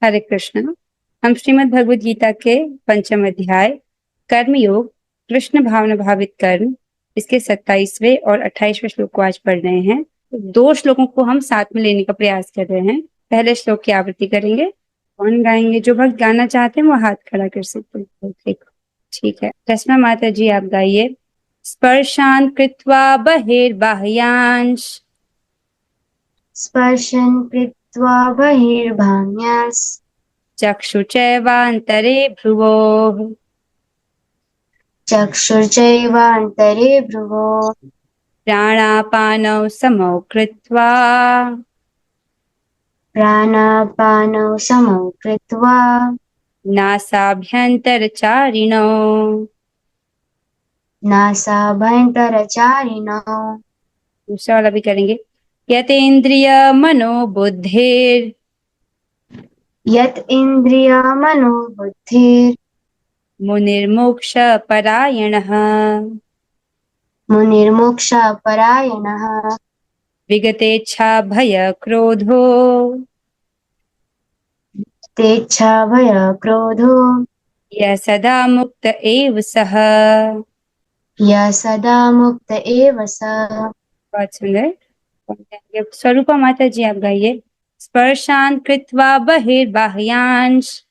हरे कृष्ण। हम श्रीमद् भगवद गीता के पंचम अध्याय कर्मयोग कृष्ण भावना भावित कर्म इसके 27वें और 28वें श्लोक को आज पढ़ रहे हैं। दो श्लोकों को हम साथ में लेने का प्रयास कर रहे हैं। पहले श्लोक की आवृत्ति करेंगे। कौन गाएंगे? जो भक्त गाना चाहते हैं वो हाथ खड़ा कर सकते हैं। ठीक है, रश्मा माता जी आप गाइए। स्पर्शान कृत्वा बहिर्बाह्यांश स्पर्शन कृत्वा बहिर्भान्यास् चक्षुचैवान्तरे भ्रुवोः चक्षुर्चैवान्तरे भ्रुवोः प्राणापानौ समौ कृत्वा प्राणापानौ समौ कृत्वा नासाभ्यन्तरचारिणौ नासाभ्यन्तरचारिणौ। दूसरा वाला भी करेंगे। यतेन्द्रिय मनोबुद्धिर् यत् इन्द्रियमनोबुद्धिर् मुनिर्मोक्ष परायणः मुनिर्मोक्षपरायणः विगतेच्छा भय क्रोधो तेच्छा भय क्रोधो यः सदा मुक्त एव सः। यः सदा मुक्त एव सः। बहुत सुंदर। स्वरूपा माता जी आप गाइए। स्पर्शान कृत्वा बहिर्बाह्यांश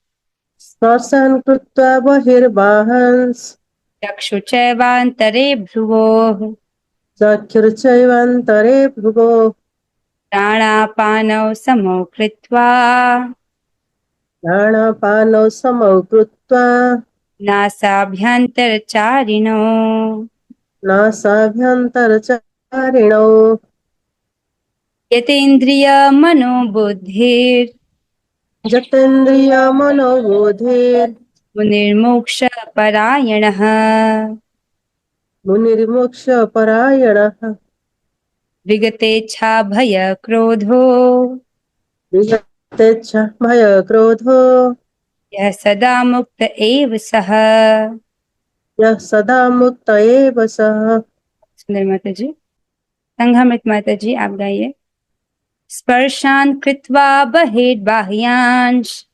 स्पर्शन् कृत्वा बहिर्बाहंस् चक्षुचैवान्तरे भ्रुवोः चक्षुर्चैवान्तरे भ्रुवोः प्राणापानौ समौ कृत्वा प्राणापानौ समौ कृत्वा नासाभ्यन्तरचारिणौ नासाभ्यन्तरचारिणौ यतेन्द्रियमनोबुद्धिर् जितेन्द्रियमनोबुद्धिर् मुनिर्मोक्षपरायणः मुनिर्मोक्षपरायणः विगतेच्छा भय क्रोधो विगतेच्छा भयक्रोधो यः सदा मुक्त एव सः। यः सदा मुक्त एव सः। सुंदर माता जी। संघमित माता जी आप गाइए। स्पर्शान कृत्वा बहिर्बाह्यांश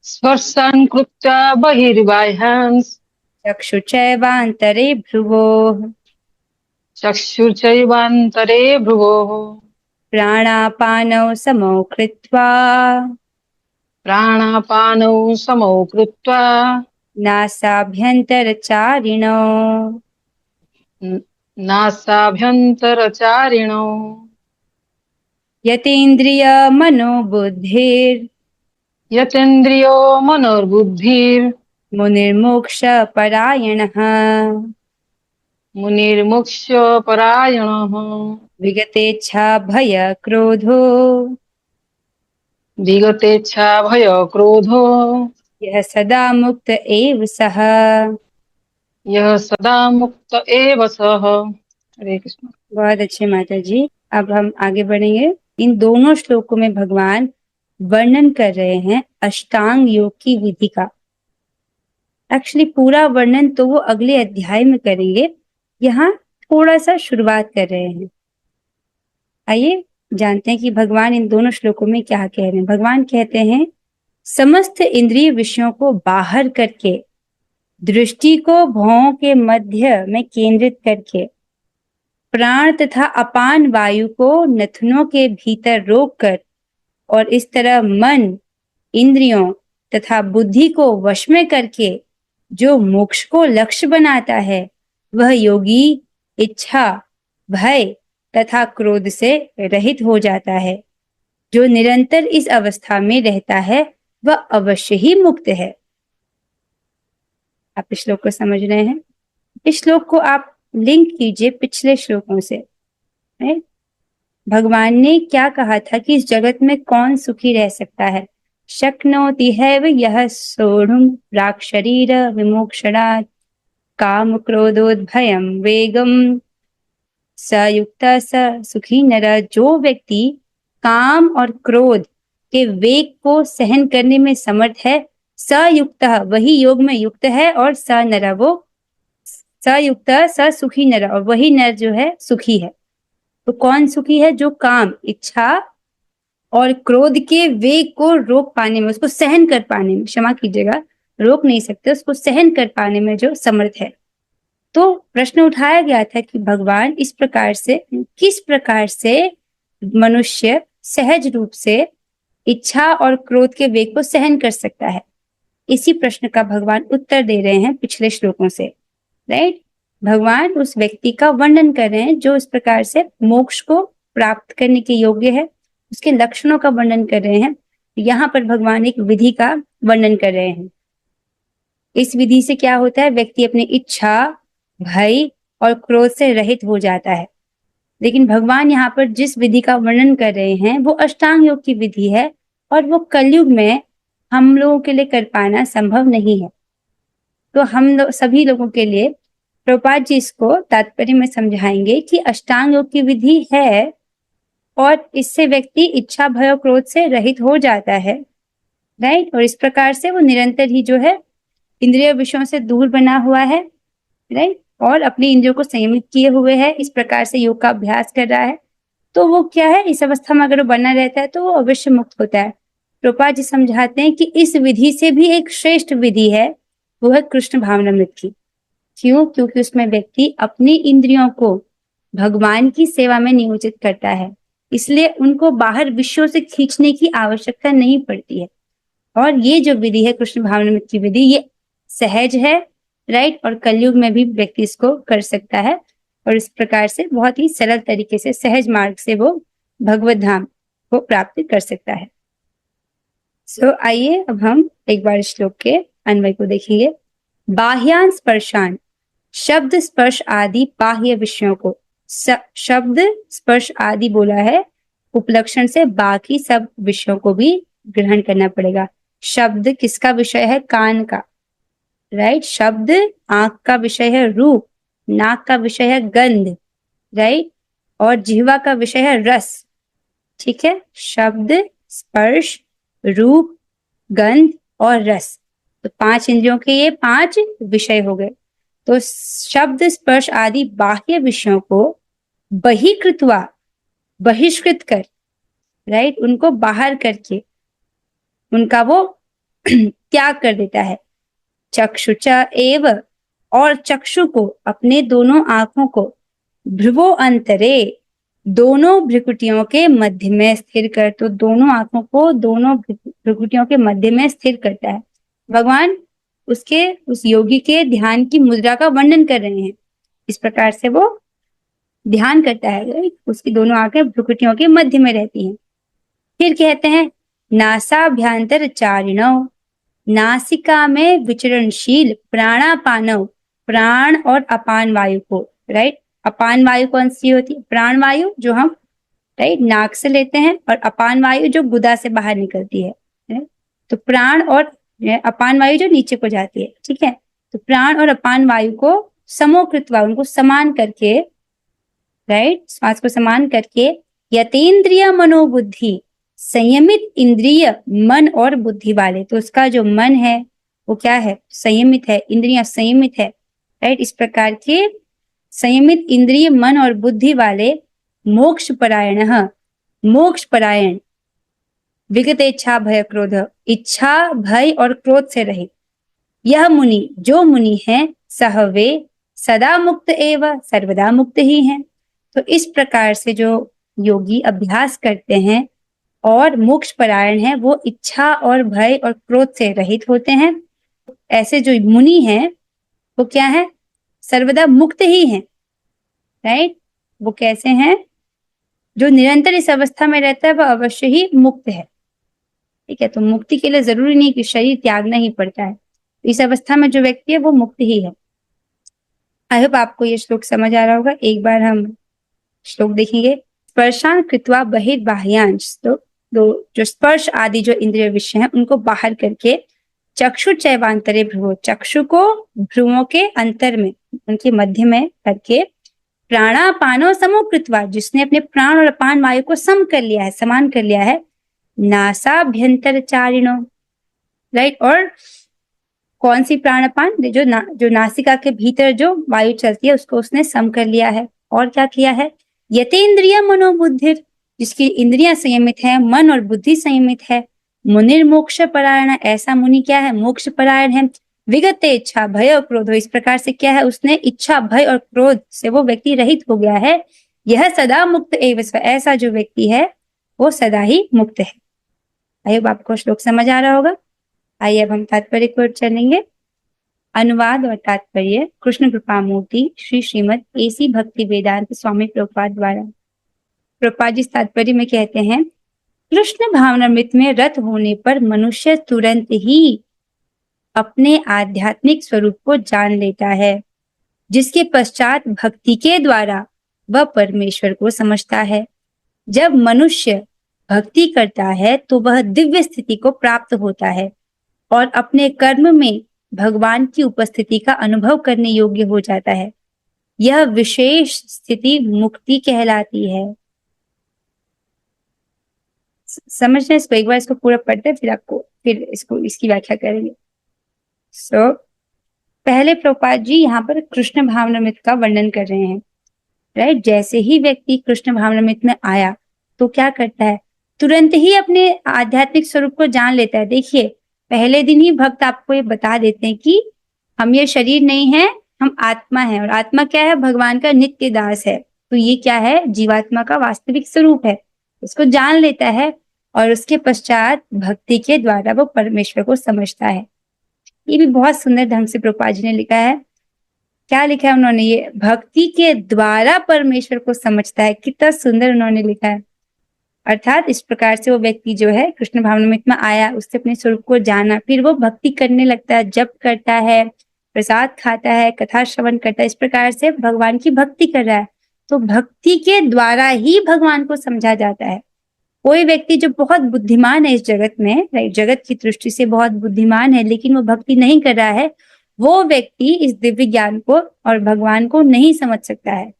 स्पर्शान् कृत्वा बहिर्बाह्यांस् चक्षुचैवान्तरे भ्रुवोः चक्षुर्चैवान्तरे भ्रुवोः प्राणापानौ समौ कृत्वा प्राणापानौ समौ कृत्वा नासाभ्यन्तरचारिणौ नासाभ्यन्तरचारिणौ यतेन्द्रियमनोबुद्धिर् यतेन्द्रियो मुनिर्मोक्षपरायणः मुनिर्मोक्षपरायणः विगतेच्छा भय क्रोधो विगतेच्छा भय क्रोधो यः सदा मुक्त एव सः। यः सदा मुक्त एव सः। हरे कृष्ण। बहुत अच्छे माता जी। अब हम आगे बढ़ेंगे। इन दोनों श्लोकों में भगवान वर्णन कर रहे हैं अष्टांग योग की विधि का। एक्चुअली पूरा वर्णन तो वो अगले अध्याय में करेंगे, यहाँ थोड़ा सा शुरुआत कर रहे हैं। आइए जानते हैं कि भगवान इन दोनों श्लोकों में क्या कह रहे हैं। भगवान कहते हैं समस्त इंद्रिय विषयों को बाहर करके दृष्टि को भौं के मध्य में केंद्रित करके प्राण तथा अपान वायु को नथनों के भीतर रोककर और इस तरह मन, इंद्रियों तथा बुद्धि को वश में करके जो मोक्ष को लक्ष्य बनाता है वह योगी इच्छा, भय तथा क्रोध से रहित हो जाता है। जो निरंतर इस अवस्था में रहता है वह अवश्य ही मुक्त है। आप इस श्लोक को समझ रहे हैं? इस श्लोक को आप लिंक कीजिए पिछले श्लोकों से। भगवान ने क्या कहा था कि इस जगत में कौन सुखी रह सकता है? शक्नोति हैव यः सोढुम् प्राक् शरीर विमोक्षणात् काम क्रोधोद्भयम् वेगम् स युक्तः स सुखी नरः। जो व्यक्ति काम और क्रोध के वेग को सहन करने में समर्थ है, स युक्तः वही योग में युक्त है, और स नरः वो स युक्तः स सुखी नरः और वही नर जो है सुखी है। तो कौन सुखी है? जो काम, इच्छा और क्रोध के वेग को रोक पाने में, उसको सहन कर पाने में, क्षमा कीजिएगा, रोक नहीं सकते, उसको सहन कर पाने में जो समर्थ है। तो प्रश्न उठाया गया था कि भगवान इस प्रकार से, किस प्रकार से मनुष्य सहज रूप से इच्छा और क्रोध के वेग को सहन कर सकता है। इसी प्रश्न का भगवान उत्तर दे रहे हैं पिछले श्लोकों से, राइट। भगवान उस व्यक्ति का वर्णन कर रहे हैं जो इस प्रकार से मोक्ष को प्राप्त करने के योग्य है, उसके लक्षणों का वर्णन कर रहे हैं। यहाँ पर भगवान एक विधि का वर्णन कर रहे हैं। इस विधि से क्या होता है, व्यक्ति अपनी इच्छा, भय और क्रोध से रहित हो जाता है। लेकिन भगवान यहाँ पर जिस विधि का वर्णन कर रहे हैं वो अष्टांग योग की विधि है, और वो कलयुग में हम लोगों के लिए कर पाना संभव नहीं है। तो हम सभी लोगों के लिए प्रभुपाद जी इसको तात्पर्य में समझाएंगे कि अष्टांग योग की विधि है, और इससे व्यक्ति इच्छा, भय और क्रोध से रहित हो जाता है, राइट। और इस प्रकार से वो निरंतर ही जो है इंद्रिय विषयों से दूर बना हुआ है, राइट, और अपनी इंद्रियों को संयमित किए हुए है, इस प्रकार से योग का अभ्यास कर रहा है। तो वो क्या है, इस अवस्था में अगर वो बना रहता है तो वो अवश्य मुक्त होता है। प्रभुपाद जी समझाते हैं कि इस विधि से भी एक श्रेष्ठ विधि है, वो है कृष्ण भावनामृत की। क्यों? क्योंकि उसमें व्यक्ति अपनी इंद्रियों को भगवान की सेवा में नियोजित करता है, इसलिए उनको बाहर विषयों से खींचने की आवश्यकता नहीं पड़ती है। और ये जो विधि है कृष्ण भावनामृत की विधि, ये सहज है, राइट, और कलयुग में भी व्यक्ति इसको कर सकता है, और इस प्रकार से बहुत ही सरल तरीके से सहज मार्ग से वो भगवत धाम को प्राप्त कर सकता है। आइए अब हम एक बार श्लोक के अन्वय को देखेंगे। बाह्यान स्पर्शान, शब्द स्पर्श आदि बाह्य विषयों को, शब्द स्पर्श आदि बोला है उपलक्षण से, बाकी सब विषयों को भी ग्रहण करना पड़ेगा। शब्द किसका विषय है? कान का, राइट। शब्द आंख का विषय है रूप, नाक का विषय है गंध, राइट, और जिह्वा का विषय है रस, ठीक है। शब्द, स्पर्श, रूप, गंध और रस, तो 5 इंद्रियों के ये 5 विषय हो गए। तो शब्द स्पर्श आदि बाह्य विषयों को बहिकृत्वा, बहिष्कृत कर, राइट, उनको बाहर करके उनका वो त्याग कर देता है। चक्षुचा एव, और चक्षु को, अपने दोनों आंखों को, भ्रुवो अंतरे, दोनों भ्रुकुटियों के मध्य में स्थिर कर, तो दोनों आंखों को दोनों भ्रुकुटियों के मध्य में स्थिर करता है। भगवान उसके, उस योगी के ध्यान की मुद्रा का वर्णन कर रहे हैं। इस प्रकार से वो ध्यान करता है, उसकी दोनों आंखें भ्रुकुटियों के मध्य में रहती हैं। फिर कहते हैं नासाभ्यंतर चारिणव, नासिका में विचरणशील प्राणापानव, प्राण और अपान वायु को, राइट। अपान वायु कौन सी होती है? प्राण वायु जो हम, राइट, नाक से लेते हैं, और अपान वायु जो गुदा से बाहर निकलती है, राइट? तो प्राण और अपान वायु जो नीचे को जाती है, ठीक है। तो प्राण और अपान वायु को समोकृत्वा, उनको समान करके, राइट, श्वास को समान करके, यतेंद्रिय मनोबुद्धि, संयमित इंद्रिय मन और बुद्धि वाले, तो उसका जो मन है वो क्या है? संयमित है, इंद्रियां संयमित है, राइट। इस प्रकार के संयमित इंद्रिय मन और बुद्धि वाले मोक्ष परायण, मोक्ष परायण, विगत इच्छा भय क्रोध, इच्छा भय और क्रोध से रहित, यह मुनि, जो मुनि है, सह वे सदा मुक्त एव, सर्वदा मुक्त ही हैं। तो इस प्रकार से जो योगी अभ्यास करते हैं और मोक्ष परायण है, वो इच्छा और भय और क्रोध से रहित होते हैं। ऐसे जो मुनि हैं वो क्या है? सर्वदा मुक्त ही हैं, राइट। वो कैसे हैं? जो निरंतर इस अवस्था में रहता है वह अवश्य ही मुक्त है, ठीक है। तो मुक्ति के लिए जरूरी नहीं कि शरीर त्यागना ही पड़ता है, इस अवस्था में जो व्यक्ति है वो मुक्त ही है। आई होप आपको ये श्लोक समझ आ रहा होगा। एक बार हम श्लोक देखेंगे। स्पर्शान कृत्वा बहिर्बाह्यांश, तो जो स्पर्श आदि जो इंद्रिय विषय हैं उनको बाहर करके, चक्षु चैवांतरे भ्रुवो, चक्षु को भ्रुवों के अंतर में, उनके मध्य में करके, प्राणापानो समोकृत्वा, जिसने अपने प्राण और अपान वायु को सम कर लिया है, समान कर लिया है, नासाभ्यंतर चारिणो, राइट। और कौन सी प्राणापान? जो नासिका के भीतर जो वायु चलती है उसको उसने सम कर लिया है। और क्या किया है? यतेंद्रिय मनोबुद्धि, जिसकी इंद्रियां संयमित है, मन और बुद्धि संयमित है। मुनिर्मोक्ष परायण, ऐसा मुनि क्या है? मोक्ष परायण है। विगते इच्छा भय और क्रोध, इस प्रकार से क्या है? उसने इच्छा भय और क्रोध से वो व्यक्ति रहित हो गया है। यह सदा मुक्त एव स, ऐसा जो व्यक्ति है वो सदा ही मुक्त है। आई होप आपको श्लोक समझ आ रहा होगा। आइए अब हम तात्पर्य की ओर चलेंगे। अनुवाद और तात्पर्य कृष्ण कृपा मूर्ति श्री श्रीमद एसी भक्ति वेदांत स्वामी प्रभुपाद द्वारा। प्रभुपाद जी तात्पर्य में कहते हैं, कृष्ण भावनामृत में रत होने पर मनुष्य तुरंत ही अपने आध्यात्मिक स्वरूप को जान लेता है, जिसके पश्चात भक्ति के द्वारा वह परमेश्वर को समझता है। जब मनुष्य भक्ति करता है तो वह दिव्य स्थिति को प्राप्त होता है और अपने कर्म में भगवान की उपस्थिति का अनुभव करने योग्य हो जाता है। यह विशेष स्थिति मुक्ति कहलाती है। समझना इसको, एक बार इसको पूरा पढ़ते फिर इसकी व्याख्या करेंगे। पहले प्रभुपाद जी यहाँ पर कृष्ण भावनामृत का वर्णन कर रहे हैं। राइट, जैसे ही व्यक्ति कृष्ण भावनामृत में आया तो क्या करता है? तुरंत ही अपने आध्यात्मिक स्वरूप को जान लेता है। देखिए, पहले दिन ही भक्त आपको ये बता देते हैं कि हम ये शरीर नहीं है, हम आत्मा है। और आत्मा क्या है? भगवान का नित्य दास है। तो ये क्या है? जीवात्मा का वास्तविक स्वरूप है। उसको जान लेता है और उसके पश्चात भक्ति के द्वारा वो परमेश्वर को समझता है। ये भी बहुत सुंदर ढंग से प्रभुपाद जी ने लिखा है। क्या लिखा है उन्होंने? ये भक्ति के द्वारा परमेश्वर को समझता है। कितना सुंदर उन्होंने लिखा है। अर्थात इस प्रकार से वो व्यक्ति जो है कृष्ण भावनामृत में आया, उससे अपने स्वरूप को जाना, फिर वो भक्ति करने लगता है, जप करता है, प्रसाद खाता है, कथा श्रवण करता है, इस प्रकार से भगवान की भक्ति कर रहा है। तो भक्ति के द्वारा ही भगवान को समझा जाता है। कोई व्यक्ति जो बहुत बुद्धिमान है इस जगत में, राइट, जगत की दृष्टि से बहुत बुद्धिमान है, लेकिन वो भक्ति नहीं कर रहा है, वो व्यक्ति इस दिव्य ज्ञान को और भगवान को नहीं समझ सकता है।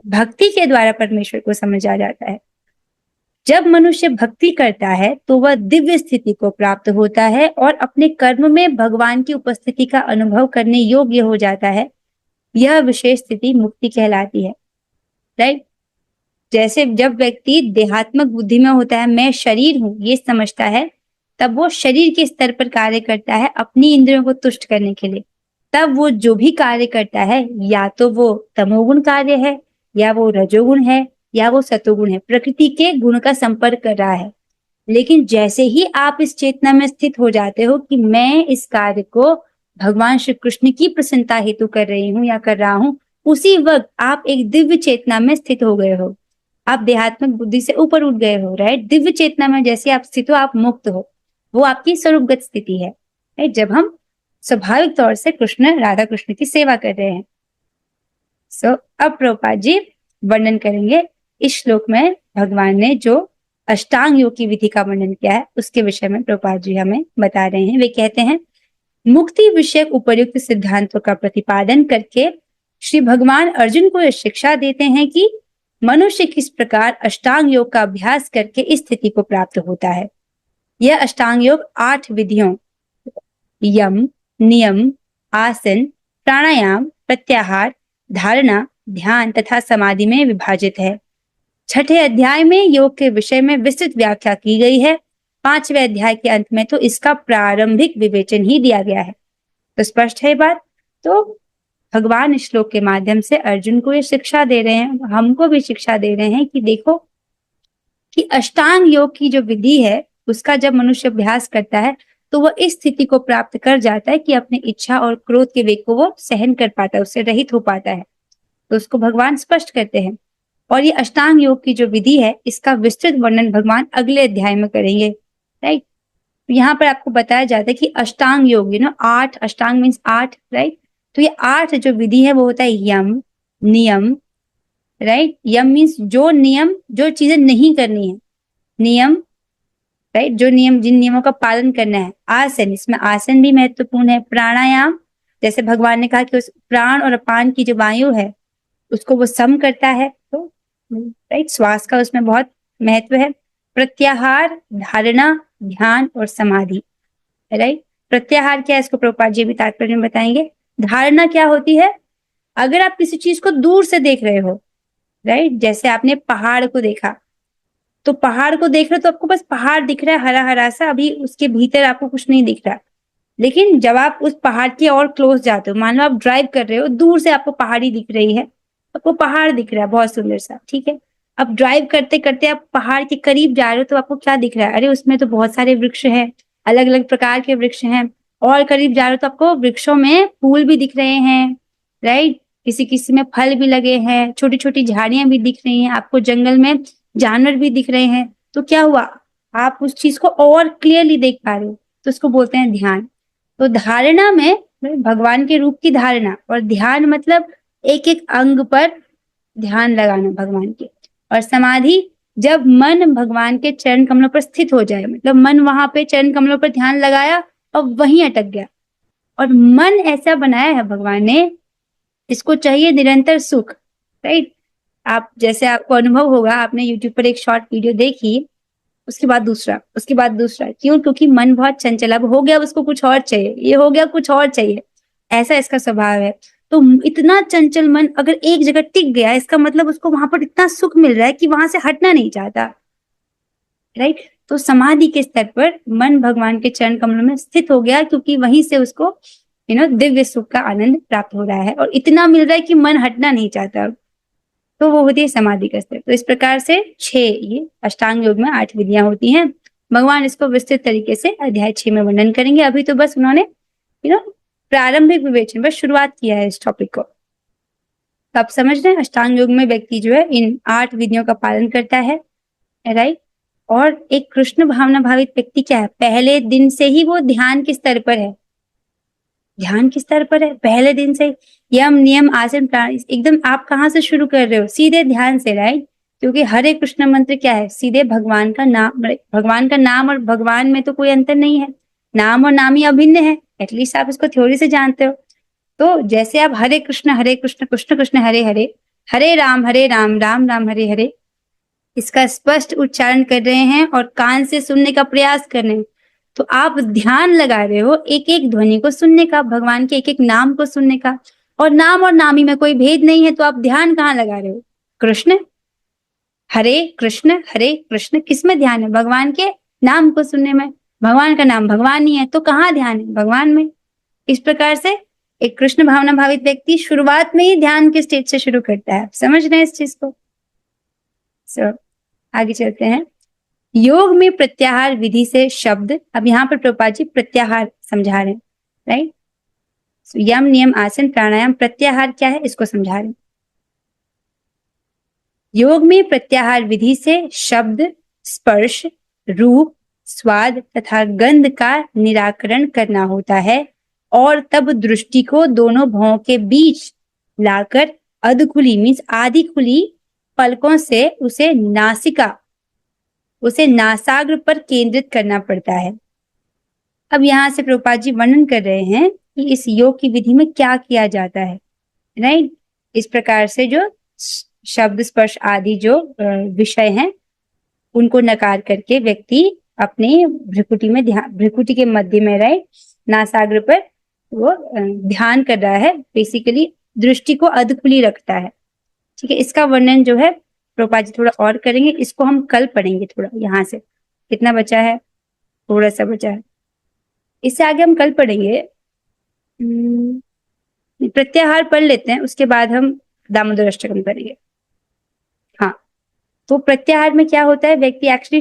भक्ति के द्वारा परमेश्वर को समझा जाता है। जब मनुष्य भक्ति करता है तो वह दिव्य स्थिति को प्राप्त होता है और अपने कर्म में भगवान की उपस्थिति का अनुभव करने योग्य हो जाता है। यह विशेष स्थिति मुक्ति कहलाती है। राइट, जैसे जब व्यक्ति देहात्मक बुद्धि में होता है, मैं शरीर हूं ये समझता है, तब वो शरीर के स्तर पर कार्य करता है अपनी इंद्रियों को तुष्ट करने के लिए। तब वो जो भी कार्य करता है, या तो वो तमोगुण कार्य है, या वो रजोगुण है, या वो सतोगुण है, प्रकृति के गुण का संपर्क कर रहा है। लेकिन जैसे ही आप इस चेतना में स्थित हो जाते हो कि मैं इस कार्य को भगवान श्री कृष्ण की प्रसन्नता हेतु कर रही हूँ या कर रहा हूँ, उसी वक्त आप एक दिव्य चेतना में स्थित हो गए हो। आप देहात्मक बुद्धि से ऊपर उठ गए हो। राइट, दिव्य चेतना में जैसे आप स्थित हो, आप मुक्त हो। वो आपकी स्वरूपगत स्थिति है। राइट, जब हम स्वाभाविक तौर से कृष्ण राधा कृष्ण की सेवा कर रहे हैं। अब प्रभुपाद जी वर्णन करेंगे इस श्लोक में भगवान ने जो अष्टांग योग की विधि का वर्णन किया है उसके विषय में प्रभुपाद जी हमें बता रहे हैं। वे कहते हैं, मुक्ति विषयक उपर्युक्त सिद्धांतों का प्रतिपादन करके श्री भगवान अर्जुन को यह शिक्षा देते हैं कि मनुष्य किस प्रकार अष्टांग योग का अभ्यास करके इस स्थिति को प्राप्त होता है। यह अष्टांग योग 8 विधियों यम, नियम, आसन, प्राणायाम, प्रत्याहार, धारणा, ध्यान तथा समाधि में विभाजित है। छठे अध्याय में योग के विषय में विस्तृत व्याख्या की गई है। 5वें अध्याय के अंत में तो इसका प्रारंभिक विवेचन ही दिया गया है। तो स्पष्ट है बात। तो भगवान इस श्लोक के माध्यम से अर्जुन को ये शिक्षा दे रहे हैं, हमको भी शिक्षा दे रहे हैं कि देखो कि अष्टांग योग की जो विधि है उसका जब मनुष्य अभ्यास करता है तो वह इस स्थिति को प्राप्त कर जाता है कि अपने इच्छा और क्रोध के वेग को वो सहन कर पाता है, उससे रहित हो पाता है। तो उसको भगवान स्पष्ट करते हैं। और ये अष्टांग योग की जो विधि है इसका विस्तृत वर्णन भगवान अगले अध्याय में करेंगे। राइट, यहाँ पर आपको बताया जाता है कि अष्टांग योग 8, अष्टांग मीन्स 8। राइट, तो ये 8 जो विधि है वो होता है यम, नियम। राइट, यम मीन्स जो नियम, जो चीजें नहीं करनी है, नियम। राइट, जो नियम, जिन नियमों का पालन करना है। आसन, इसमें आसन भी महत्वपूर्ण है। प्राणायाम, जैसे भगवान ने कहा कि उस प्राण और अपान की जो वायु है उसको वो सम करता है, तो राइट, श्वास का उसमें बहुत महत्व है। प्रत्याहार, धारणा, ध्यान और समाधि। राइट, प्रत्याहार क्या है इसको प्रभुपाद जी भी तात्पर्य में बताएंगे। धारणा क्या होती है? अगर आप किसी चीज को दूर से देख रहे हो, राइट, जैसे आपने पहाड़ को देखा, तो पहाड़ को देख रहे हो तो आपको बस पहाड़ दिख रहा है हरा हरा सा, अभी उसके भीतर आपको कुछ नहीं दिख रहा। लेकिन जब आप उस पहाड़ के और क्लोज जाते हो, मान लो आप ड्राइव कर रहे हो, दूर से आपको पहाड़ी दिख रही है, आपको पहाड़ दिख रहा है बहुत सुंदर सा, ठीक है। अब ड्राइव करते करते आप पहाड़ के करीब जा रहे हो तो आपको क्या दिख रहा है? अरे उसमें तो बहुत सारे वृक्ष हैं, अलग अलग प्रकार के वृक्ष हैं। और करीब जा रहे हो तो आपको वृक्षों में फूल भी दिख रहे हैं, राइट। किसी किसी में फल भी लगे हैं, छोटी छोटी झाड़ियां भी दिख रही हैं, आपको जंगल में जानवर भी दिख रहे हैं। तो क्या हुआ? आप उस चीज को और क्लियरली देख पा रहे हो, तो उसको बोलते हैं ध्यान। तो धारणा में भगवान के रूप की धारणा, और ध्यान मतलब एक एक अंग पर ध्यान लगाना भगवान के। और समाधि, जब मन भगवान के चरण कमलों पर स्थित हो जाए, मतलब मन वहां पे चरण कमलों पर ध्यान लगाया और वहीं अटक गया। और मन ऐसा बनाया है भगवान ने, इसको चाहिए निरंतर सुख, राइट। आप जैसे आपको अनुभव होगा, आपने यूट्यूब पर एक शॉर्ट वीडियो देखी, उसके बाद दूसरा, उसके बाद दूसरा। क्यों? क्योंकि मन बहुत चंचल, अब हो गया उसको कुछ और चाहिए, ये हो गया कुछ और चाहिए, ऐसा इसका स्वभाव है। तो इतना चंचल मन अगर एक जगह टिक गया, इसका मतलब उसको वहां पर इतना सुख मिल रहा है कि वहां से हटना नहीं चाहता, राइट। तो समाधि के स्तर पर मन भगवान के चरण कमलों में स्थित हो गया, क्योंकि वहीं से उसको दिव्य सुख का आनंद प्राप्त हो रहा है, और इतना मिल रहा है कि मन हटना नहीं चाहता। तो वो होती है समाधि का स्तर। तो इस प्रकार से 6 ये अष्टांग योग में 8 विधियां होती हैं। भगवान इसको विस्तृत तरीके से अध्याय 6 में वर्णन करेंगे। अभी तो बस उन्होंने प्रारंभिक विवेचन, बस शुरुआत किया है इस टॉपिक को। तो आप समझ रहे हैं, अष्टांग योग में व्यक्ति जो है इन 8 विधियों का पालन करता है, राइट। और एक कृष्ण भावना भावित व्यक्ति क्या है? पहले दिन से ही वो ध्यान के स्तर पर है। ध्यान किस स्तर पर है? पहले दिन से यम नियम आसन प्राणायाम, एकदम आप कहाँ से शुरू कर रहे हो? सीधे ध्यान से, राइट। क्योंकि हरे कृष्ण मंत्र क्या है? सीधे भगवान का नाम, भगवान का नाम और भगवान में तो कोई अंतर नहीं है, नाम और नाम ही अभिन्न है। एटलीस्ट आप इसको थ्योरी से जानते हो। तो जैसे आप हरे कृष्ण कृष्ण कृष्ण हरे हरे, हरे राम राम राम हरे हरे, इसका स्पष्ट उच्चारण कर रहे हैं और कान से सुनने का प्रयास कर रहे हैं, तो आप ध्यान लगा रहे हो एक एक ध्वनि को सुनने का, भगवान के एक एक नाम को सुनने का। और नाम और नामी में कोई भेद नहीं है, तो आप ध्यान कहाँ लगा रहे हो? कृष्ण, हरे कृष्ण, किसमें ध्यान है? भगवान के नाम को सुनने में। भगवान का नाम भगवान ही है, तो कहाँ ध्यान है? भगवान में। इस प्रकार से एक कृष्ण भावना भावित व्यक्ति शुरुआत में ही ध्यान के स्टेज से शुरू करता है। समझ रहे हैं इस चीज को? आगे चलते हैं। योग में प्रत्याहार विधि से शब्द, अब यहाँ पर प्रभुपाद जी प्रत्याहार समझा रहे हैं, राइट। यम नियम आसन प्राणायाम, प्रत्याहार क्या है इसको समझा रहे हैं। योग में प्रत्याहार विधि से शब्द, स्पर्श, रूप, स्वाद तथा गंध का निराकरण करना होता है, और तब दृष्टि को दोनों भौं के बीच लाकर अधखुली मीन्स आधी खुली पलकों से उसे नासाग्र पर केंद्रित करना पड़ता है। अब यहाँ से प्रभुपाद जी वर्णन कर रहे हैं कि इस योग की विधि में क्या किया जाता है, राइट। इस प्रकार से जो शब्द, स्पर्श आदि जो विषय हैं, उनको नकार करके व्यक्ति अपने भ्रिकुटी में भ्रिकुटी के मध्य में, राइट, नासाग्र पर वो ध्यान कर रहा है। बेसिकली दृष्टि को अधखुली रखता है, ठीक है। इसका वर्णन जो है प्रभुपाद जी थोड़ा और करेंगे, इसको हम कल पढ़ेंगे। थोड़ा यहाँ से कितना बचा है? थोड़ा सा बचा है, इससे आगे हम कल पढ़ेंगे। प्रत्याहार पढ़ लेते हैं, उसके बाद हम दामोदर अष्टकम करेंगे। हाँ, तो प्रत्याहार में क्या होता है? व्यक्ति एक्चुअली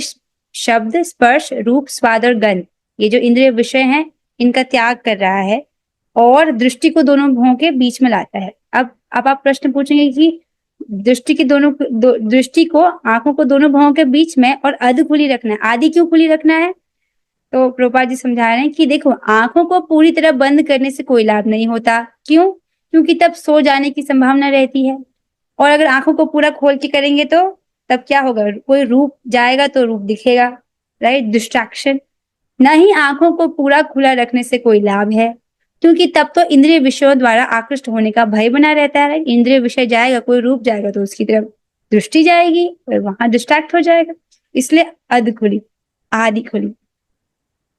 शब्द, स्पर्श, रूप, स्वाद और गंध, ये जो इंद्रिय विषय हैं, इनका त्याग कर रहा है और दृष्टि को दोनों भौं के बीच में लाता है। अब आप प्रश्न पूछेंगे कि दृष्टि को, आंखों को दोनों भौं के बीच में और अध खुली रखना है, आदि क्यों खुली रखना है? तो प्रभुपाद जी समझा रहे हैं कि देखो, आंखों को पूरी तरह बंद करने से कोई लाभ नहीं होता। क्यों? क्योंकि तब सो जाने की संभावना रहती है, और अगर आंखों को पूरा खोल के करेंगे तो तब क्या होगा? कोई रूप जाएगा तो रूप दिखेगा, राइट, डिस्ट्रैक्शन। न ही आंखों को पूरा खुला रखने से कोई लाभ है, क्योंकि तब तो इंद्रिय विषयों द्वारा आकृष्ट होने का भय बना रहता है। इंद्रिय विषय जाएगा, कोई रूप जाएगा तो उसकी तरफ दृष्टि जाएगी और वहां डिस्ट्रैक्ट हो जाएगा। इसलिए अध खुली, आदि खुली,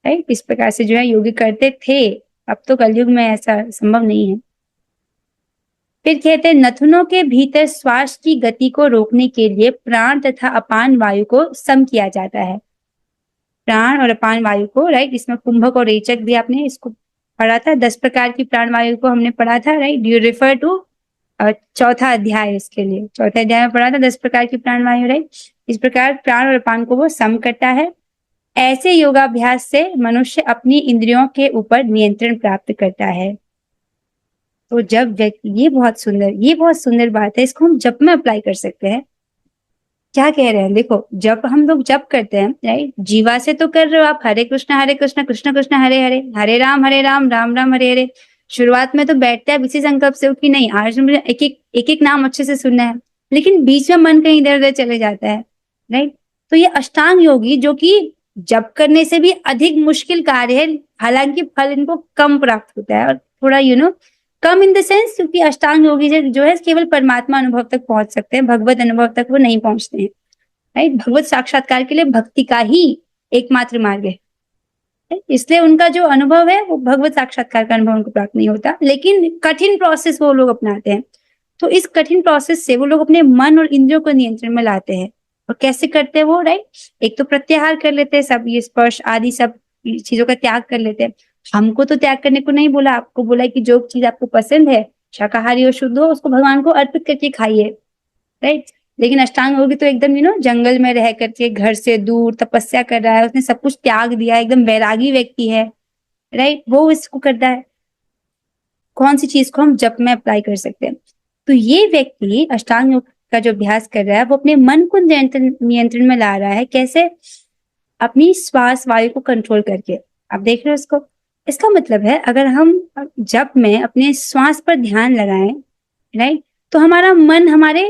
राइट। इस प्रकार से जो है योगी करते थे। अब तो कलयुग में ऐसा संभव नहीं है। फिर कहते हैं नथुनों के भीतर श्वास की गति को रोकने के लिए प्राण तथा अपान वायु को सम किया जाता है। प्राण और अपान वायु को, राइट, इसमें कुंभक और रेचक भी आपने इसको पढ़ा था। 10 प्रकार की प्राण वायु को हमने पढ़ा था, राइट। यू रिफर टू चौथा अध्याय, इसके लिए चौथे अध्याय में पढ़ा था 10 प्रकार की प्राण वायु, राइट। इस प्रकार प्राण और अपान को वो सम करता है। ऐसे योगाभ्यास से मनुष्य अपनी इंद्रियों के ऊपर नियंत्रण प्राप्त करता है। तो जब व्यक्ति, ये बहुत सुंदर बात है, इसको हम जप में अप्लाई कर सकते हैं। क्या कह रहे हैं, देखो, जब हम लोग जप करते हैं, राइट, जीवा से तो कर रहे हो आप हरे कृष्णा कृष्ण कृष्ण हरे हरे, हरे राम राम राम हरे हरे। शुरुआत में तो बैठते हैं इसी संकल्प से कि नहीं आज मुझे एक एक नाम अच्छे से सुनना है, लेकिन बीच में मन कहीं इधर उधर चले जाता है, राइट। तो ये अष्टांग योगी जो कि जप करने से भी अधिक मुश्किल कार्य है, हालांकि फल इनको कम प्राप्त होता है और थोड़ा कम इन द सेंस, क्योंकि अष्टांग योगी जो है केवल परमात्मा अनुभव तक पहुंच सकते हैं, भगवत अनुभव तक वो नहीं पहुंचते हैं, राइट। भगवत साक्षात्कार के लिए भक्ति का ही एकमात्र मार्ग है, इसलिए उनका जो अनुभव है वो भगवत साक्षात्कार का अनुभव उनको प्राप्त नहीं होता, लेकिन कठिन प्रोसेस वो लोग अपनाते हैं। तो इस कठिन प्रोसेस से वो लोग अपने मन और इंद्रियों को नियंत्रण में लाते हैं। और कैसे करते हैं वो, राइट, एक तो प्रत्याहार कर लेते हैं, सब ये स्पर्श आदि सब चीजों का त्याग कर लेते हैं। हमको तो त्याग करने को नहीं बोला, आपको बोला कि जो चीज आपको पसंद है, शाकाहारी और शुद्ध हो, उसको भगवान को अर्पित करके खाइए, राइट। लेकिन अष्टांग योगी तो एकदम जंगल में रह करके घर से दूर तपस्या कर रहा है, उसने सब कुछ त्याग दिया, एकदम वैरागी व्यक्ति है, राइट, वो इसको करता है। कौन सी चीज को हम जप में अप्लाई कर सकते हैं? तो ये व्यक्ति अष्टांग योग का जो अभ्यास कर रहा है वो अपने मन को नियंत्रण में ला रहा है। कैसे? अपनी श्वास वायु को कंट्रोल करके। आप देख रहे हो इसको? इसका मतलब है अगर हम जप में अपने श्वास पर ध्यान लगाएं, राइट, तो हमारा मन हमारे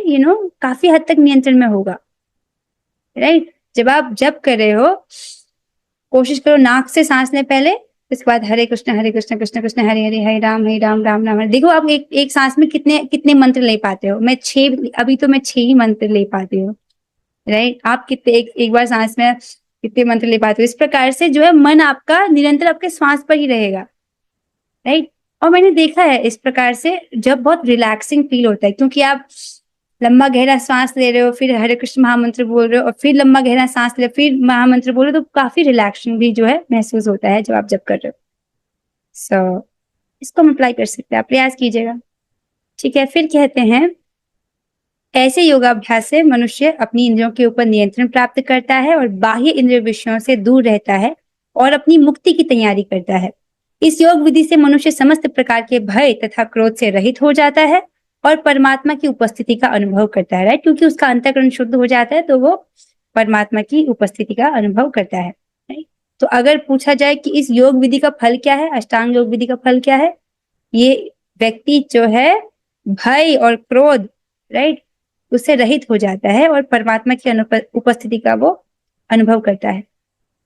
काफी हद तक नियंत्रण में होगा, राइट। जब आप जप कर रहे हो, कोशिश करो नाक से सांस लें पहले, उसके बाद हरे कृष्ण कृष्ण कृष्ण हरे हरे, हरे राम राम राम हरे। देखो आप एक सांस में कितने मंत्र ले पाते हो। अभी तो मैं 6 ही मंत्र ले पाती हूँ, राइट। आप कितने एक बार सांस में कितने मंत्र ले पाते हो? इस प्रकार से जो है मन आपका निरंतर आपके श्वास पर ही रहेगा, राइट। और मैंने देखा है इस प्रकार से जब बहुत रिलैक्सिंग फील होता है, क्योंकि आप लंबा गहरा सांस ले रहे हो, फिर हरे कृष्ण महामंत्र बोल रहे हो, और फिर लंबा गहरा सांस ले, फिर महामंत्र बोल रहे हो, तो काफी रिलैक्सिंग भी जो है महसूस होता है जब आप जप कर रहे हो। सो इसको हम अप्लाई कर सकते हैं, आप प्रयास कीजिएगा, ठीक है। फिर कहते हैं ऐसे योगाभ्यास से मनुष्य अपनी इंद्रियों के ऊपर नियंत्रण प्राप्त करता है और बाह्य इंद्रिय विषयों से दूर रहता है और अपनी मुक्ति की तैयारी करता है। इस योग विधि से मनुष्य समस्त प्रकार के भय तथा क्रोध से रहित हो जाता है और परमात्मा की उपस्थिति का अनुभव करता है, राइट, क्योंकि उसका अंतःकरण शुद्ध हो जाता है तो वो परमात्मा की उपस्थिति का अनुभव करता है, राइट। तो अगर पूछा जाए कि इस योग विधि का फल क्या है, अष्टांग योग विधि का फल क्या है, ये व्यक्ति जो है भय और क्रोध, राइट, उससे रहित हो जाता है और परमात्मा की उपस्थिति का वो अनुभव करता है।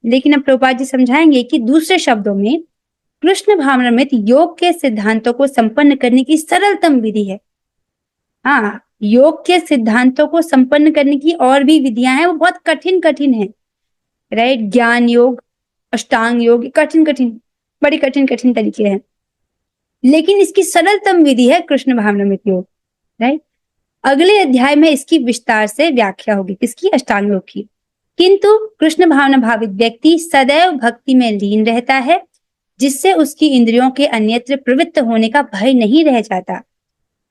लेकिन अब प्रभुपाद जी समझाएंगे कि दूसरे शब्दों में कृष्ण भावनामृत योग के सिद्धांतों को संपन्न करने की सरलतम विधि है। हाँ, योग के सिद्धांतों को संपन्न करने की और भी विधियां हैं, वो बहुत कठिन है, राइट। ज्ञान योग, अष्टांग योग, बड़ी कठिन तरीके हैं, लेकिन इसकी सरलतम विधि है कृष्ण भावनामृत योग, राइट। अगले अध्याय में इसकी विस्तार से व्याख्या होगी, किसकी? अष्टांग योग की। किंतु कृष्ण भावना भावित व्यक्ति सदैव भक्ति में लीन रहता है, जिससे उसकी इंद्रियों के अन्यत्र प्रवृत्त होने का भय नहीं रह जाता।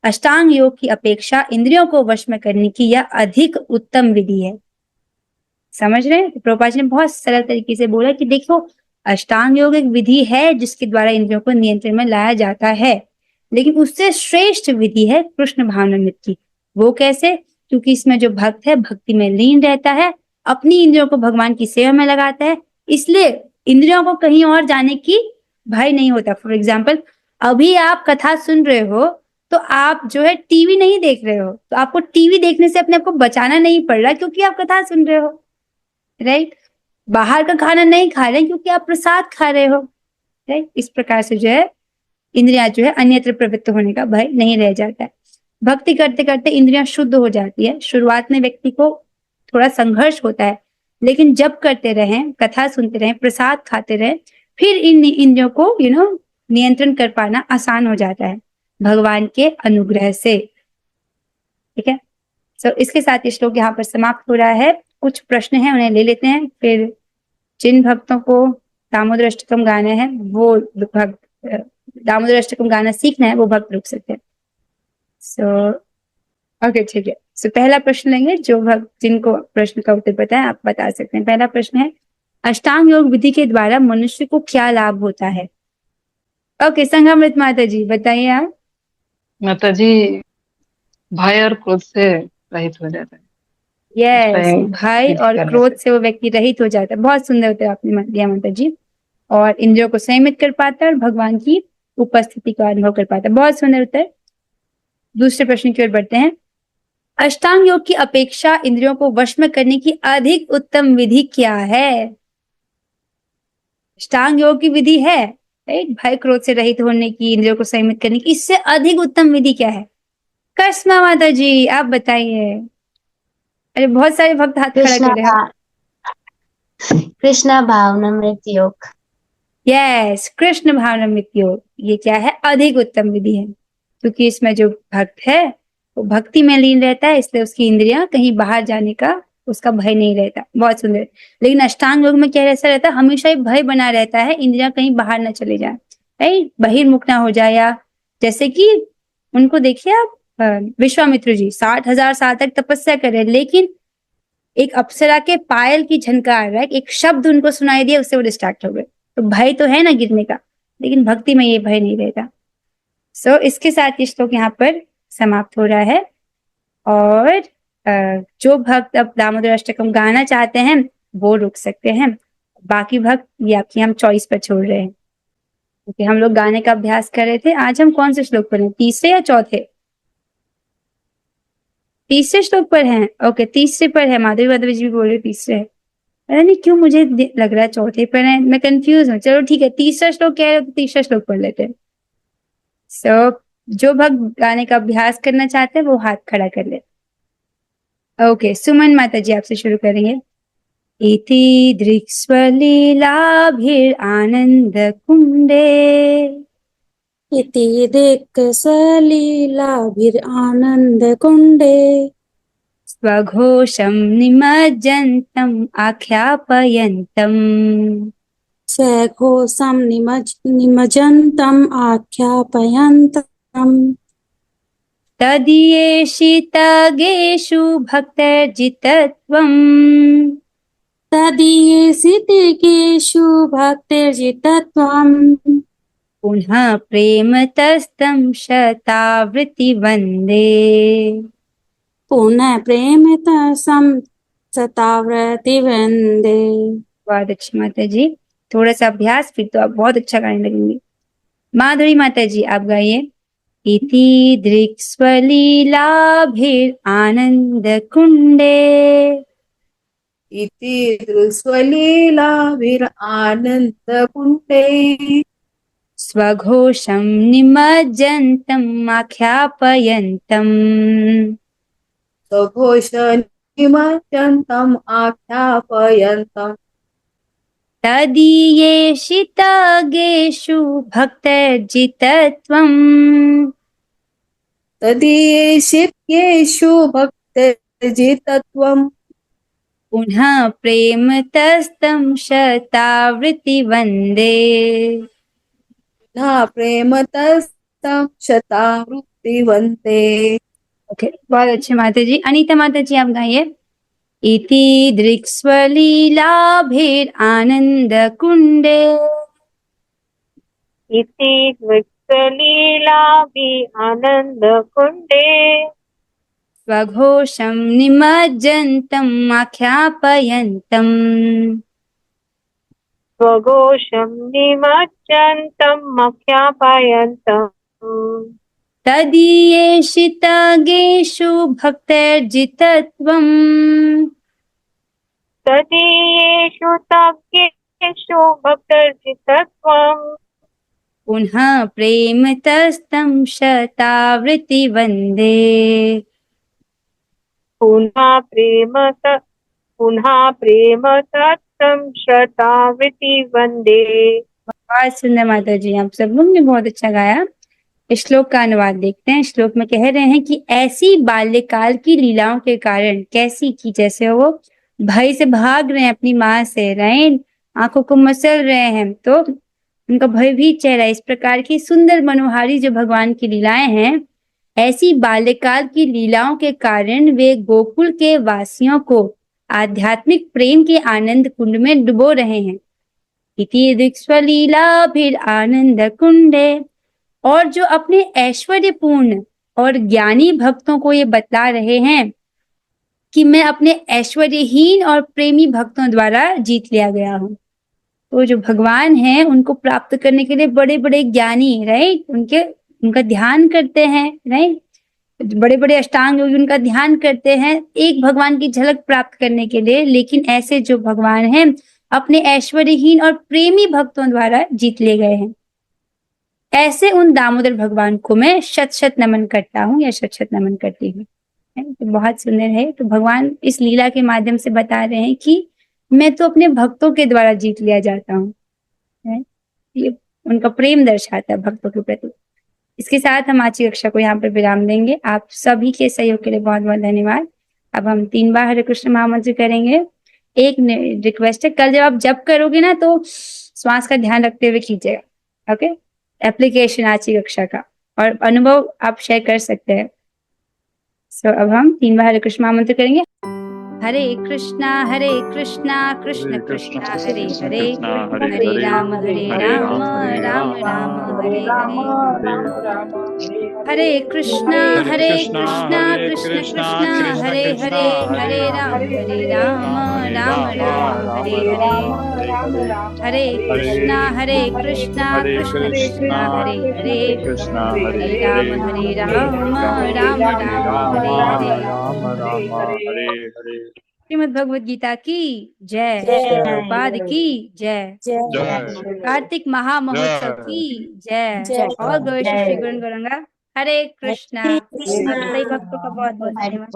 अष्टांग योग की अपेक्षा इंद्रियों को वश में करने की यह अधिक उत्तम विधि है। समझ रहे हैं? प्रभुपाद जी ने बहुत सरल तरीके से बोला कि देखो, अष्टांग योग एक विधि है जिसके द्वारा इंद्रियों को नियंत्रण में लाया जाता है, लेकिन उससे श्रेष्ठ विधि है कृष्ण भावनामृत की। वो कैसे? क्योंकि इसमें जो भक्त है भक्ति में लीन रहता है, अपनी इंद्रियों को भगवान की सेवा में लगाता है, इसलिए इंद्रियों को कहीं और जाने की भय नहीं होता। फॉर एग्जाम्पल, अभी आप कथा सुन रहे हो तो आप जो है टीवी नहीं देख रहे हो, तो आपको टीवी देखने से अपने आप को बचाना नहीं पड़ रहा क्योंकि आप कथा सुन रहे हो, राइट। बाहर का खाना नहीं खा रहे क्योंकि आप प्रसाद खा रहे हो, राइट। इस प्रकार से जो है इंद्रियां जो है अन्यत्र प्रवृत्त होने का भय नहीं रह जाता है। भक्ति करते करते इंद्रियां शुद्ध हो जाती है। शुरुआत में व्यक्ति को थोड़ा संघर्ष होता है, लेकिन जब करते रहें, कथा सुनते रहें, प्रसाद खाते रहें, फिर इन इंद्रियों को नियंत्रण कर पाना आसान हो जाता है। भगवान के अनुग्रह से। ठीक है, सो इसके साथ ये श्लोक यहाँ पर समाप्त हो रहा है। कुछ प्रश्न हैं, उन्हें ले लेते हैं, फिर जिन भक्तों को दामोदर अष्टकम गाना है वो भक्त दामोदर अष्टकम गाना सीखना है वो भक्त रुक सकते हैं। सो ओके, ठीक है। सो पहला प्रश्न लेंगे, जो भक्त जिनको प्रश्न का उत्तर पता है आप बता सकते हैं। पहला प्रश्न है, अष्टांग योग विधि के द्वारा मनुष्य को क्या लाभ होता है? ओके, संघामृत माता जी बताइए आप। माता जी, भय और क्रोध से रहित हो जाता है यस, टाइम भय विधि और करने क्रोध से। से वो व्यक्ति रहित हो जाता है। बहुत सुंदर उत्तर आपने दिया माता जी। और इंद्रियों को संयमित कर पाता है और भगवान की उपस्थिति का अनुभव कर पाता है। बहुत सुंदर उत्तर। दूसरे प्रश्न की ओर बढ़ते हैं। अष्टांग योग की अपेक्षा इंद्रियों को वश में करने की अधिक उत्तम विधि क्या है? अष्टांग योग की विधि है, राइट, भय क्रोध से रहित होने की, इंद्रियों को संयमित करने की, इससे अधिक उत्तम विधि क्या है? कस्मा माता जी आप बताइए। अरे बहुत सारे भक्त हाथ खड़ा कृष्णा कर रहे हैं। कृष्णा भावनामृत योग। यस, कृष्ण भावनामृत योग, ये क्या है? अधिक उत्तम विधि है, क्योंकि इसमें जो भक्त है वो भक्ति में लीन रहता है, इसलिए उसकी इंद्रियां कहीं बाहर जाने का उसका भय नहीं रहता। बहुत सुंदर। लेकिन अष्टांग योग में क्या ऐसा रहता है, हमेशा एक भय बना रहता है, इंद्रियां कहीं बाहर ना चले जाए, राइट, बहिर्मुख ना हो जाए। या जैसे कि उनको देखिए आप, विश्वामित्र जी 60,000 साल तक तपस्या कर रहे, लेकिन एक अप्सरा के पायल की झनकार, राइट, एक शब्द उनको सुनाई दिया, उससे वो डिस्ट्रैक्ट हो गए। तो भय तो है ना गिरने का, लेकिन भक्ति में ये भय नहीं रहता। सो इसके साथ ये श्लोक यहाँ पर समाप्त हो रहा है। और जो भक्त अब दामोदर अष्टकम गाना चाहते हैं वो रुक सकते हैं, बाकी भक्त ये आपकी हम चॉइस पर छोड़ रहे हैं, क्योंकि हम लोग गाने का अभ्यास कर रहे थे। आज हम कौन से श्लोक पर हैं, तीसरे या चौथे? तीसरे श्लोक पर हैं। ओके, तीसरे पर है। माधवी माधवी जी भी बोल रहे तीसरे है। पता नहीं क्यों मुझे लग रहा है चौथे पर है, मैं कंफ्यूज हूँ। चलो ठीक है, तीसरा श्लोक कह रहे हो तो तीसरा श्लोक पढ़ लेते हैं। सो जो भक्त गाने का अभ्यास करना चाहते हैं वो हाथ खड़ा कर ले। ओके, सुमन माता जी आपसे शुरू करेंगे। इति दृक्स्वलीलाभिरानंद कुंडे इति दिक्सलीलाभिरानन्दकुण्डे स्वघोषं निमज्जन्तम् आख्यापयन्तम् सघोषं निमज्जन्तम् आख्यापयन्तम् तदीयेषितगेषु भक्तर्जितत्वम् तदीयेषितेषु भक्तिर्जितत्वम् पुनः प्रेमतस्तं शतावृत्ति वन्दे। पुनः प्रेमतसं शतावृत्तिवन्दे। बहुत अच्छी माता जी, थोड़ा सा अभ्यास फिर तो आप बहुत अच्छा गाने लगेंगे। माधुरी माता जी आप गाइए। इति दृक्स्वलीलाभिरानंद कुंडे इति दृक्स्वलीलाभिरानन्दकुण्डे स्वघोषं निमज्जन्तम् आख्यापयन्तम् सघोषनिमज्जन्तम् आख्यापयन्तम् तदीयेषितगेषु भक्तर्जितत्वम् तदीयेषु भक्तर्जितत्वम् पुनः प्रेमतस्तं शतावृत्ति वन्दे। न प्रेमतस्तं शतावृत्ति वन्दे। ओके, बहुत अच्छे माता जी। अनीता माता जी आप गाइए। इति दृक्स्वलीलाभिरानन्दकुण्डे इति दृक्सलीलाभिरानन्दकुण्डे स्वघोषं निमज्जन्तम् आख्यापयन्तम् स्वघोषं निमज्जन्तम् आख्यापयन्तम् तदीयेषितगेषु भक्तर्जितत्वम् तदीयेषु तज्ञेषु भक्तर्जितत्वम् पुनः प्रेमतस्तं शतावृत्ति वन्दे। पुनः प्रेम तत्तं शतावृत्ति वन्दे। बहुत सुंदर माता जी, आप सब लोग ने बहुत अच्छा गाया। इस श्लोक का अनुवाद देखते हैं। श्लोक में कह रहे हैं कि ऐसी बाल्यकाल की लीलाओं के कारण, कैसी की, जैसे वो भय से भाग रहे हैं अपनी माँ से, राइट, आंखों को मसल रहे हैं तो उनका भयभीत चेहरा, इस प्रकार की सुंदर मनोहारी जो भगवान की लीलाएं हैं, ऐसी बाल्यकाल की लीलाओं के कारण वे गोकुल के वासियों को आध्यात्मिक प्रेम के आनंद कुंड में डुबो रहे हैं। इति दृक्स्वलीला फिर आनंद कुंडे, और जो अपने ऐश्वर्यपूर्ण और ज्ञानी भक्तों को ये बतला रहे हैं कि मैं अपने ऐश्वर्यहीन और प्रेमी भक्तों द्वारा जीत लिया गया हूँ। तो जो भगवान हैं उनको प्राप्त करने के लिए बड़े बड़े ज्ञानी, राइट, उनका ध्यान करते हैं, राइट, बड़े बड़े अष्टांग योगी उनका ध्यान करते हैं एक भगवान की झलक प्राप्त करने के लिए। लेकिन ऐसे जो भगवान हैं अपने ऐश्वर्यहीन और प्रेमी भक्तों द्वारा जीत लिए गए हैं। ऐसे उन दामोदर भगवान को मैं शत शत नमन करता हूँ या शत शत नमन करती हूँ। तो बहुत सुंदर है। तो भगवान इस लीला के माध्यम से बता रहे हैं कि मैं तो अपने भक्तों के द्वारा जीत लिया जाता हूँ। ये उनका प्रेम दर्शाता है भक्तों के प्रति। इसके साथ हम आज की कक्षा को यहाँ पर विराम देंगे। आप सभी के सहयोग के लिए बहुत बहुत धन्यवाद। अब हम 3 बार हरे कृष्ण महामंत्र करेंगे। एक रिक्वेस्ट है, कल जब आप जप करोगे ना तो श्वास का ध्यान रखते हुए कीजिएगा। ओके, एप्लीकेशन आज की कक्षा का और अनुभव आप शेयर कर सकते हैं। अब हम 3 बार हरे कृष्ण महामंत्र करेंगे। हरे कृष्णा कृष्ण कृष्णा हरे हरे, हरे राम राम राम हरे हरे। हरे कृष्णा कृष्ण कृष्णा हरे हरे, हरे राम राम हरे हरे। हरे कृष्णा कृष्ण कृष्णा हरे हरे, हरे राम राम हरे हरे। श्रीमद् भगवद गीता की जय, प्रभुपाद की जय, कार्तिक महामहोत्सव की जय। और गौरी श्री गुरु गौरंगा। हरे कृष्णा। आप सभी भक्तों का बहुत बहुत धन्यवाद।